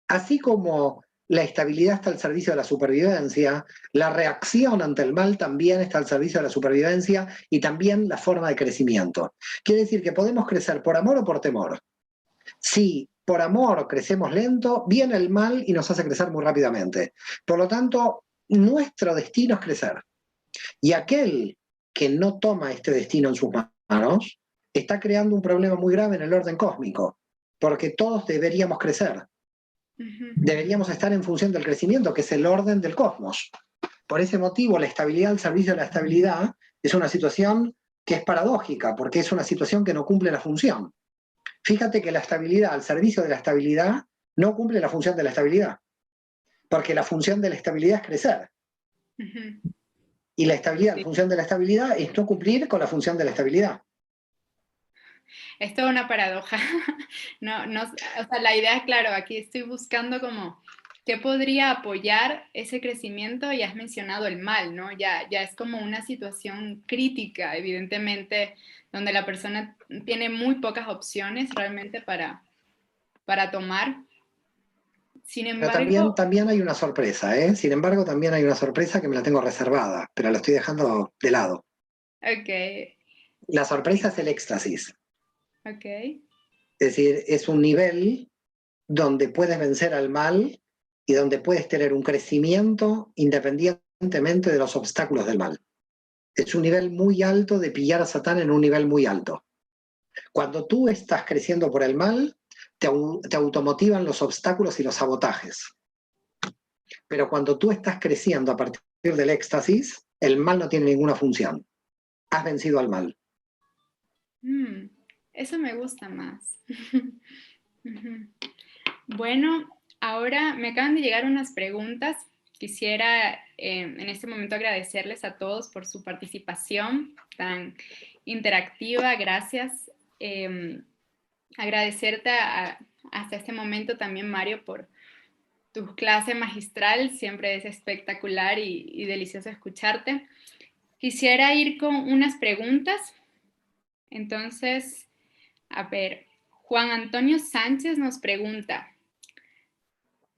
así como la estabilidad está al servicio de la supervivencia, la reacción ante el mal también está al servicio de la supervivencia y también la forma de crecimiento. Quiere decir que podemos crecer por amor o por temor. Si por amor crecemos lento, viene el mal y nos hace crecer muy rápidamente. Por lo tanto, nuestro destino es crecer. Y aquel que no toma este destino en sus manos, está creando un problema muy grave en el orden cósmico, porque todos deberíamos crecer. Deberíamos estar en función del crecimiento, que es el orden del cosmos. Por ese motivo, la estabilidad al servicio de la estabilidad es una situación que es paradójica, porque es una situación que no cumple la función. Fíjate que la estabilidad al servicio de la estabilidad no cumple la función de la estabilidad, porque la función de la estabilidad es crecer. Y la estabilidad, la función de la estabilidad es no cumplir con la función de la estabilidad. Es toda una paradoja. No, o sea, la idea es, claro, aquí estoy buscando como qué podría apoyar ese crecimiento. Ya has mencionado el mal, ¿no? Ya es como una situación crítica, evidentemente, donde la persona tiene muy pocas opciones realmente para tomar. Sin Pero embargo, también hay una sorpresa, ¿eh? Sin embargo, también hay una sorpresa que me la tengo reservada, pero la estoy dejando de lado. ok, La sorpresa es el éxtasis. ok. Es decir, es un nivel donde puedes vencer al mal y donde puedes tener un crecimiento independientemente de los obstáculos del mal. Es un nivel muy alto de pillar a Satán en un nivel muy alto. Cuando tú estás creciendo por el mal, te automotivan los obstáculos y los sabotajes. Pero cuando tú estás creciendo a partir del éxtasis, el mal no tiene ninguna función. Has vencido al mal. Eso me gusta más. Bueno, ahora me acaban de llegar unas preguntas. Quisiera en este momento agradecerles a todos por su participación tan interactiva. Gracias. Agradecerte hasta este momento también, Mario, por tu clase magistral. Siempre es espectacular y delicioso escucharte. Quisiera ir con unas preguntas. Entonces, a ver, Juan Antonio Sánchez nos pregunta,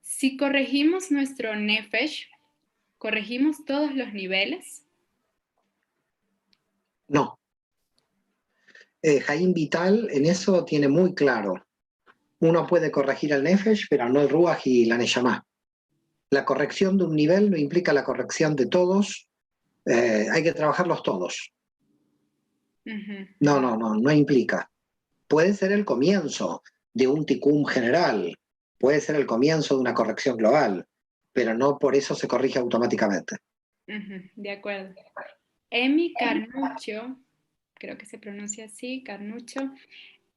si corregimos nuestro nefesh, ¿corregimos todos los niveles? No. Jaime Vital en eso tiene muy claro. Uno puede corregir el nefesh, pero no el ruach y la neshama. La corrección de un nivel no implica la corrección de todos. Hay que trabajarlos todos. No implica. Puede ser el comienzo de un tikkun general, puede ser el comienzo de una corrección global, pero no por eso se corrige automáticamente. De acuerdo. Emi Carnucho, creo que se pronuncia así, Carnucho,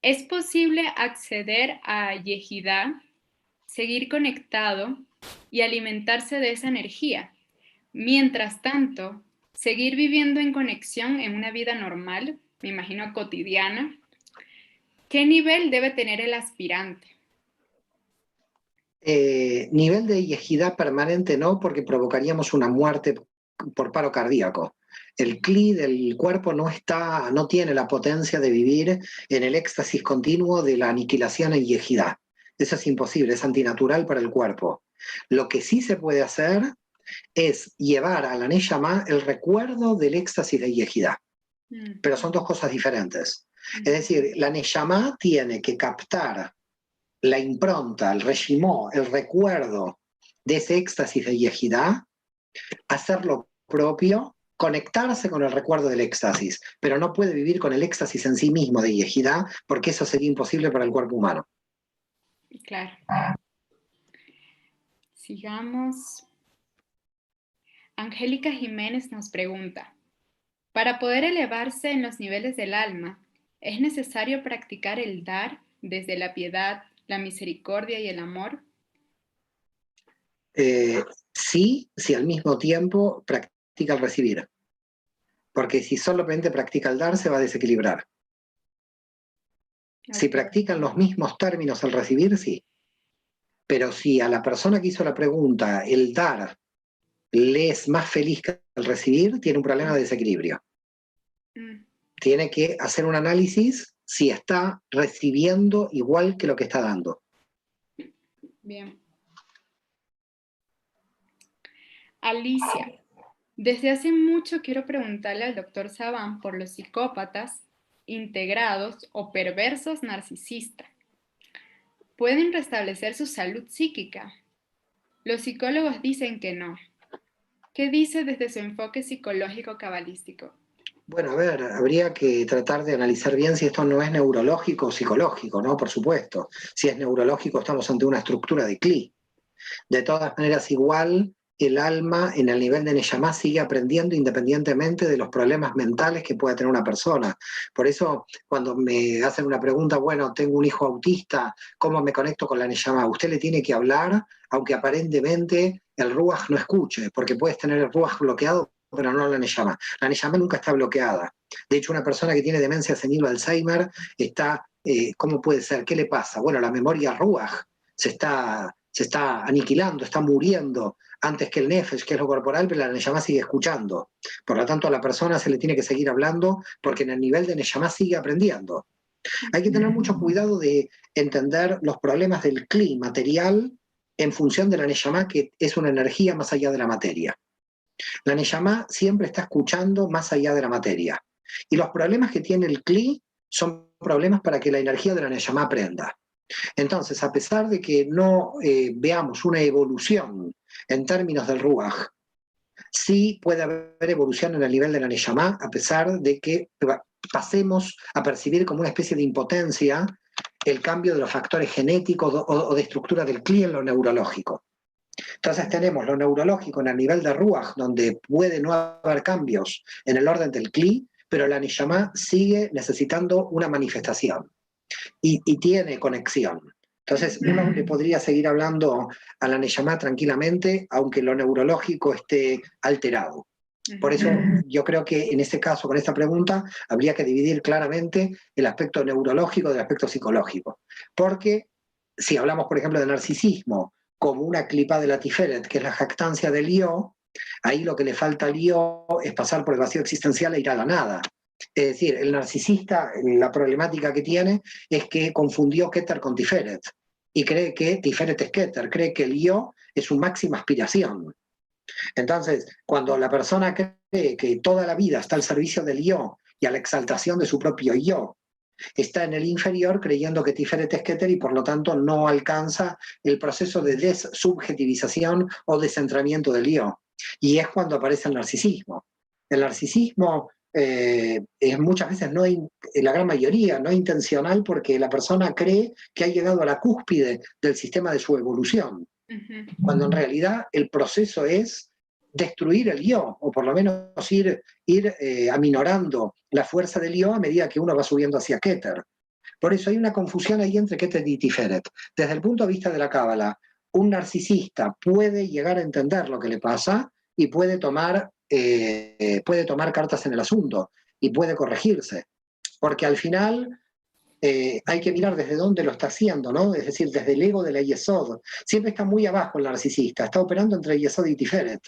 ¿es posible acceder a Yehidá, seguir conectado y alimentarse de esa energía? Mientras tanto, seguir viviendo en conexión en una vida normal, me imagino cotidiana. ¿Qué nivel debe tener el aspirante? Nivel de yejidá permanente no, porque provocaríamos una muerte por paro cardíaco. El cli del cuerpo no tiene la potencia de vivir en el éxtasis continuo de la aniquilación en yejidá. Eso es imposible, es antinatural para el cuerpo. Lo que sí se puede hacer es llevar a la neyamá el recuerdo del éxtasis de yejidá. Pero son dos cosas diferentes. Es decir, la neyamá tiene que captar la impronta, el reshimó, el recuerdo de ese éxtasis de yejidá, hacerlo propio, conectarse con el recuerdo del éxtasis, pero no puede vivir con el éxtasis en sí mismo de yejidá, porque eso sería imposible para el cuerpo humano. Claro. Sigamos. Angélica Jiménez nos pregunta, para poder elevarse en los niveles del alma, ¿es necesario practicar el dar desde la piedad, la misericordia y el amor? Sí, si al mismo tiempo practica el recibir. Porque si solamente practica el dar, se va a desequilibrar. Okay. Si practican los mismos términos al recibir, sí. Pero si a la persona que hizo la pregunta el dar le es más feliz que el recibir, tiene un problema de desequilibrio. Tiene que hacer un análisis si está recibiendo igual que lo que está dando. Bien. Alicia, desde hace mucho quiero preguntarle al doctor Saban por los psicópatas integrados o perversos narcisistas. ¿Pueden restablecer su salud psíquica? Los psicólogos dicen que no. ¿Qué dice desde su enfoque psicológico cabalístico? Bueno, a ver, habría que tratar de analizar bien si esto no es neurológico o psicológico, ¿no? Por supuesto. Si es neurológico, estamos ante una estructura de Kli. De todas maneras, igual el alma en el nivel de Neyamá sigue aprendiendo independientemente de los problemas mentales que pueda tener una persona. Por eso, cuando me hacen una pregunta, bueno, tengo un hijo autista, ¿cómo me conecto con la Neyamá? Usted le tiene que hablar, aunque aparentemente el Ruach no escuche, porque puedes tener el Ruach bloqueado, pero no la Neyamá. La Neyamá nunca está bloqueada. De hecho, una persona que tiene demencia senil o Alzheimer está, ¿cómo puede ser? ¿Qué le pasa? Bueno, la memoria Ruach se está aniquilando, está muriendo antes que el nefesh, que es lo corporal, pero la neyamá sigue escuchando. Por lo tanto, a la persona se le tiene que seguir hablando porque en el nivel de neyamá sigue aprendiendo. Hay que tener mucho cuidado de entender los problemas del cli material en función de la neyamá, que es una energía más allá de la materia. La neyamá siempre está escuchando más allá de la materia. Y los problemas que tiene el cli son problemas para que la energía de la neyamá aprenda. Entonces, a pesar de que no veamos una evolución en términos del Ruach, sí puede haber evolución en el nivel de la Neyamá, a pesar de que pasemos a percibir como una especie de impotencia el cambio de los factores genéticos o de estructura del cli en lo neurológico. Entonces tenemos lo neurológico en el nivel de Ruach, donde puede no haber cambios en el orden del cli, pero la Neyamá sigue necesitando una manifestación y tiene conexión. Entonces uno le podría seguir hablando a la Neyamá tranquilamente, aunque lo neurológico esté alterado. Por eso yo creo que en este caso, con esta pregunta, habría que dividir claramente el aspecto neurológico del aspecto psicológico. Porque si hablamos, por ejemplo, de narcisismo como una clipa de la Tiferet, que es la jactancia del yo, ahí lo que le falta al yo es pasar por el vacío existencial e ir a la nada. Es decir, el narcisista, la problemática que tiene es que confundió Keter con Tiferet y cree que Tiferet es Keter, cree que el yo es su máxima aspiración. Entonces, cuando la persona cree que toda la vida está al servicio del yo y a la exaltación de su propio yo, está en el inferior creyendo que Tiferet es Keter y por lo tanto no alcanza el proceso de desubjetivización o descentramiento del yo. Y es cuando aparece el narcisismo. El narcisismo es muchas veces, en la gran mayoría, no intencional porque la persona cree que ha llegado a la cúspide del sistema de su evolución, cuando en realidad el proceso es destruir el yo, o por lo menos ir aminorando la fuerza del yo a medida que uno va subiendo hacia Keter. Por eso hay una confusión ahí entre Keter y Tiferet. Desde el punto de vista de la Cábala, un narcisista puede llegar a entender lo que le pasa y puede tomar cartas en el asunto y puede corregirse, porque al final hay que mirar desde dónde lo está haciendo, ¿no? Es decir, desde el ego de la Yesod. Siempre está muy abajo el narcisista, está operando entre Yesod y Tiferet.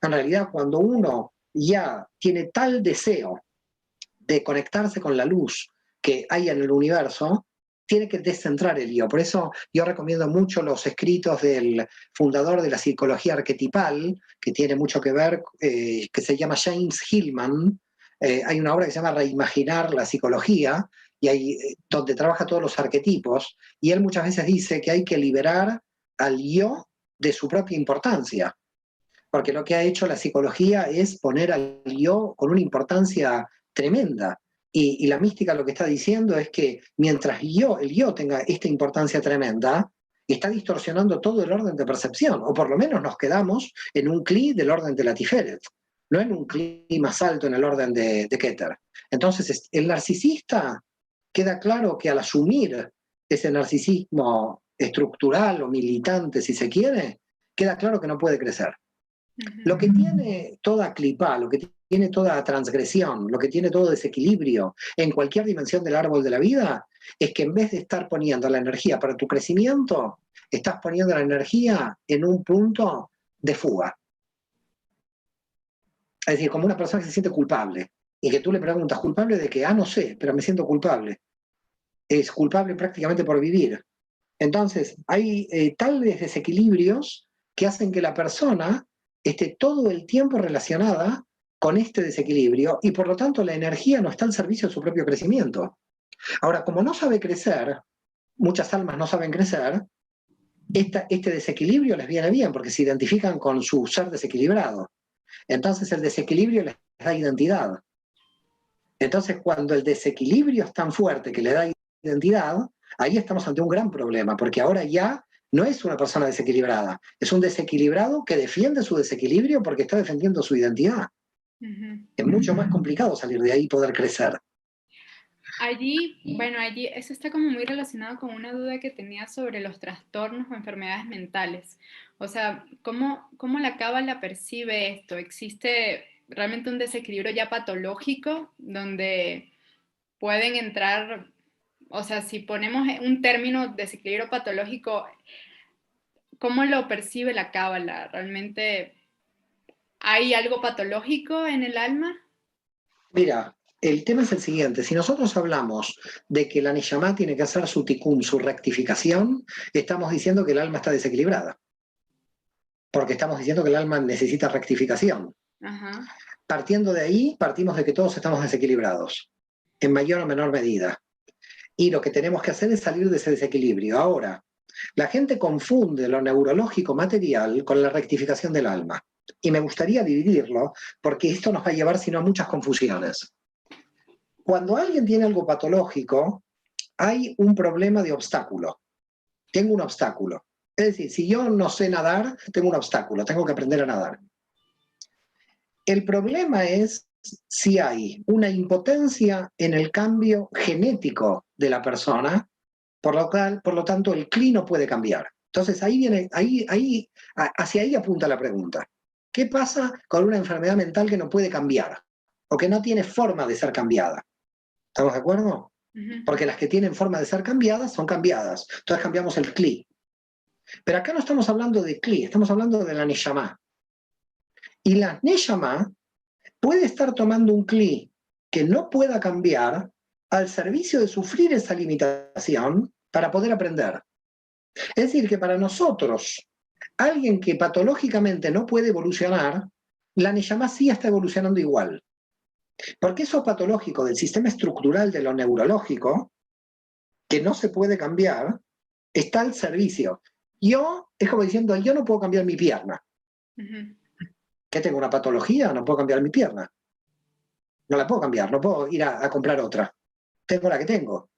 En realidad, cuando uno ya tiene tal deseo de conectarse con la luz que hay en el universo, tiene que descentrar el yo. Por eso yo recomiendo mucho los escritos del fundador de la psicología arquetipal, que tiene mucho que ver, que se llama James Hillman. Hay una obra que se llama Reimaginar la psicología, y ahí, donde trabaja todos los arquetipos, y él muchas veces dice que hay que liberar al yo de su propia importancia, porque lo que ha hecho la psicología es poner al yo con una importancia tremenda. Y la mística lo que está diciendo es que mientras el yo tenga esta importancia tremenda, está distorsionando todo el orden de percepción, o por lo menos nos quedamos en un cli del orden de la Tiferet, no en un cli más alto en el orden de Keter. Entonces, el narcisista, queda claro que al asumir ese narcisismo estructural o militante, si se quiere, queda claro que no puede crecer. Lo que tiene toda clipa, lo que tiene toda transgresión, lo que tiene todo desequilibrio en cualquier dimensión del árbol de la vida, es que en vez de estar poniendo la energía para tu crecimiento, estás poniendo la energía en un punto de fuga. Es decir, como una persona que se siente culpable y que tú le preguntas, ¿culpable de qué? Ah, no sé, pero me siento culpable. Es culpable prácticamente por vivir. Entonces, hay tales desequilibrios que hacen que la persona esté todo el tiempo relacionada con este desequilibrio y por lo tanto la energía no está al servicio de su propio crecimiento. Ahora, como no sabe crecer, muchas almas no saben crecer, este desequilibrio les viene bien porque se identifican con su ser desequilibrado. Entonces el desequilibrio les da identidad. Entonces cuando el desequilibrio es tan fuerte que le da identidad, ahí estamos ante un gran problema, porque ahora ya no es una persona desequilibrada, es un desequilibrado que defiende su desequilibrio porque está defendiendo su identidad. Es mucho más complicado salir de ahí y poder crecer. Allí, eso está como muy relacionado con una duda que tenía sobre los trastornos o enfermedades mentales. O sea, ¿cómo la Cábala percibe esto? ¿Existe realmente un desequilibrio ya patológico donde pueden entrar, o sea, si ponemos un término desequilibrio patológico, ¿cómo lo percibe la Cábala? ¿Realmente hay algo patológico en el alma? Mira, el tema es el siguiente, si nosotros hablamos de que la Neyamá tiene que hacer su tikkun, su rectificación, estamos diciendo que el alma está desequilibrada, porque estamos diciendo que el alma necesita rectificación. Ajá. Partiendo de ahí, partimos de que todos estamos desequilibrados, en mayor o menor medida. Y lo que tenemos que hacer es salir de ese desequilibrio. Ahora, la gente confunde lo neurológico material con la rectificación del alma. Y me gustaría dividirlo, porque esto nos va a llevar, si no, a muchas confusiones. Cuando alguien tiene algo patológico, hay un problema de obstáculo. Tengo un obstáculo. Es decir, si yo no sé nadar, tengo un obstáculo, tengo que aprender a nadar. El problema es si hay una impotencia en el cambio genético de la persona, por lo tanto el CLI no puede cambiar. Entonces hacia ahí apunta la pregunta. ¿Qué pasa con una enfermedad mental que no puede cambiar o que no tiene forma de ser cambiada? ¿Estamos de acuerdo? Porque las que tienen forma de ser cambiadas son cambiadas. Entonces cambiamos el CLI. Pero acá no estamos hablando de CLI, estamos hablando de la Neyamá. Y la Neyamá puede estar tomando un CLI que no pueda cambiar al servicio de sufrir esa limitación para poder aprender. Es decir, que para nosotros, alguien que patológicamente no puede evolucionar, la Neyamá sí está evolucionando igual. Porque eso patológico del sistema estructural de lo neurológico, que no se puede cambiar, está al servicio. Yo, es como diciendo, yo no puedo cambiar mi pierna. ¿Que tengo una patología? No puedo cambiar mi pierna. No la puedo cambiar, no puedo ir a comprar otra. Tengo la que tengo.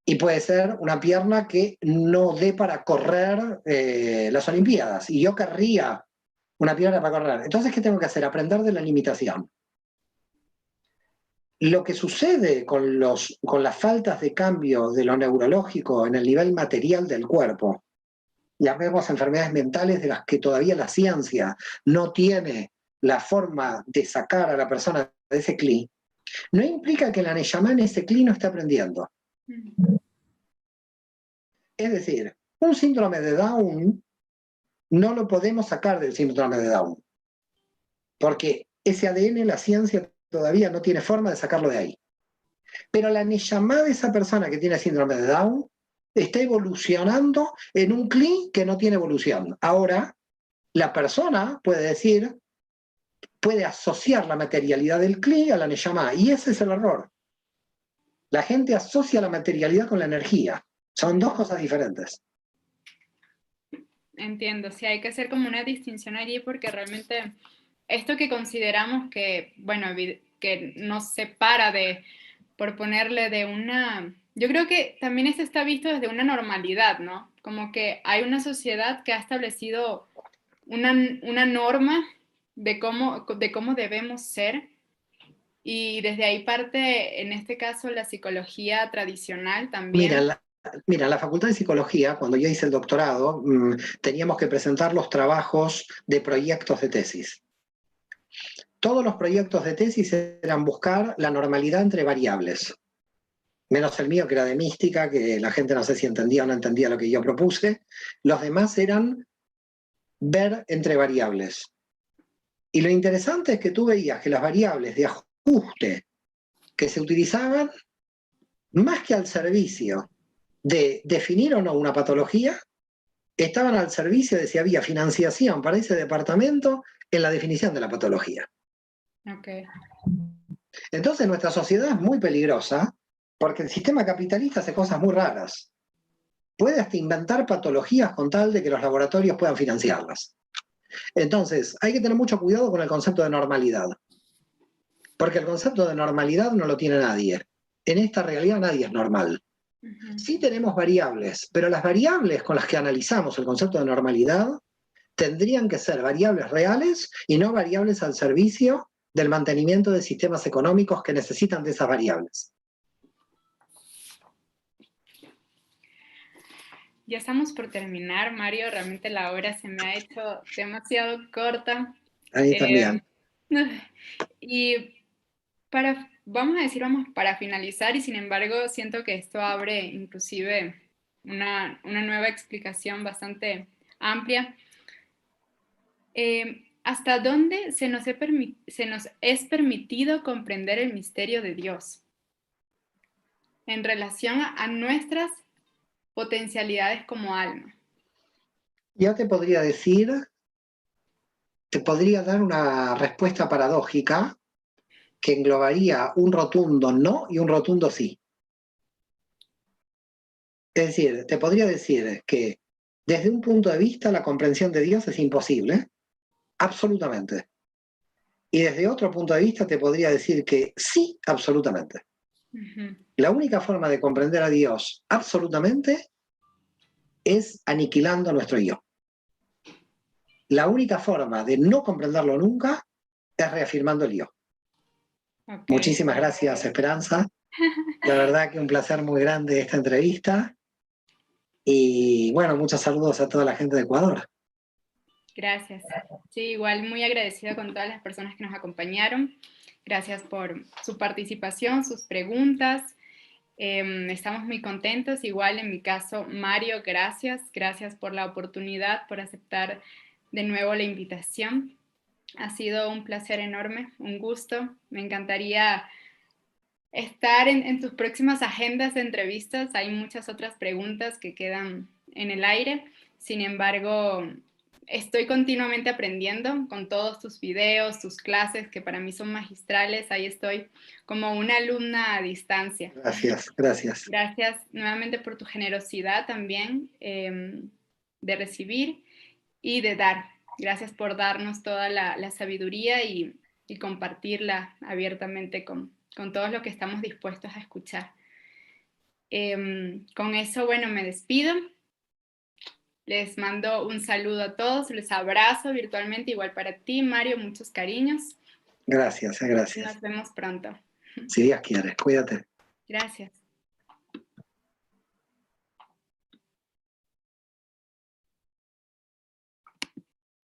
Y puede ser una pierna que no dé para correr las Olimpiadas. Y yo querría una pierna para correr. Entonces, ¿qué tengo que hacer? Aprender de la limitación. Lo que sucede con las faltas de cambio de lo neurológico en el nivel material del cuerpo, llamemos enfermedades mentales de las que todavía la ciencia no tiene la forma de sacar a la persona de ese CLI, no implica que la Neyamá en ese CLI no esté aprendiendo. Es decir, un síndrome de Down no lo podemos sacar del síndrome de Down, porque ese ADN la ciencia todavía no tiene forma de sacarlo de ahí. Pero la Neyamá de esa persona que tiene síndrome de Down está evolucionando en un CLI que no tiene evolución. Ahora, la persona puede decir, puede asociar la materialidad del CLI a la Neyamá, y ese es el error. La gente asocia la materialidad con la energía. Son dos cosas diferentes. Entiendo, sí, hay que hacer como una distinción allí porque realmente esto que consideramos que, bueno, que nos separa de, por ponerle de una, yo creo que también esto está visto desde una normalidad, ¿no? Como que hay una sociedad que ha establecido una norma de cómo debemos ser y desde ahí parte, en este caso, la psicología tradicional también. Mira, en la Facultad de Psicología, cuando yo hice el doctorado, teníamos que presentar los trabajos de proyectos de tesis. Todos los proyectos de tesis eran buscar la normalidad entre variables. Menos el mío, que era de mística, que la gente no sé si entendía o no entendía lo que yo propuse. Los demás eran ver entre variables. Y lo interesante es que tú veías que las variables de ajuste que se utilizaban, más que al servicio de definir o no una patología, estaban al servicio de si había financiación para ese departamento en la definición de la patología. Okay. Entonces nuestra sociedad es muy peligrosa porque el sistema capitalista hace cosas muy raras. Puede hasta inventar patologías con tal de que los laboratorios puedan financiarlas. Entonces, hay que tener mucho cuidado con el concepto de normalidad. Porque el concepto de normalidad no lo tiene nadie. En esta realidad nadie es normal. Sí tenemos variables, pero las variables con las que analizamos el concepto de normalidad tendrían que ser variables reales y no variables al servicio del mantenimiento de sistemas económicos que necesitan de esas variables. Ya estamos por terminar, Mario. Realmente la hora se me ha hecho demasiado corta. A mí también. Y vamos a decir, vamos para finalizar, y sin embargo siento que esto abre inclusive una nueva explicación bastante amplia. ¿Hasta dónde se nos es permitido comprender el misterio de Dios en relación a nuestras potencialidades como alma? Yo te podría dar una respuesta paradójica que englobaría un rotundo no y un rotundo sí. Es decir, te podría decir que desde un punto de vista la comprensión de Dios es imposible, absolutamente. Y desde otro punto de vista te podría decir que sí, absolutamente. Ujú. La única forma de comprender a Dios absolutamente es aniquilando nuestro yo. La única forma de no comprenderlo nunca es reafirmando el yo. Ok. Muchísimas gracias, Esperanza. La verdad que un placer muy grande esta entrevista. Y bueno, muchos saludos a toda la gente de Ecuador. Gracias. Sí, igual muy agradecida con todas las personas que nos acompañaron. Gracias por su participación, sus preguntas. Estamos muy contentos. Igual en mi caso, Mario, gracias. Gracias por la oportunidad, por aceptar de nuevo la invitación. Ha sido un placer enorme, un gusto. Me encantaría estar en tus próximas agendas de entrevistas. Hay muchas otras preguntas que quedan en el aire. Sin embargo, estoy continuamente aprendiendo con todos tus videos, tus clases, que para mí son magistrales. Ahí estoy como una alumna a distancia. Gracias, gracias. Gracias nuevamente por tu generosidad también de recibir y de dar. Gracias por darnos toda la sabiduría y compartirla abiertamente con todos los que estamos dispuestos a escuchar. Con eso, bueno, me despido. Les mando un saludo a todos, les abrazo virtualmente, igual para ti, Mario, muchos cariños. Gracias, gracias. Nos vemos pronto. Si Dios quiere, cuídate. Gracias.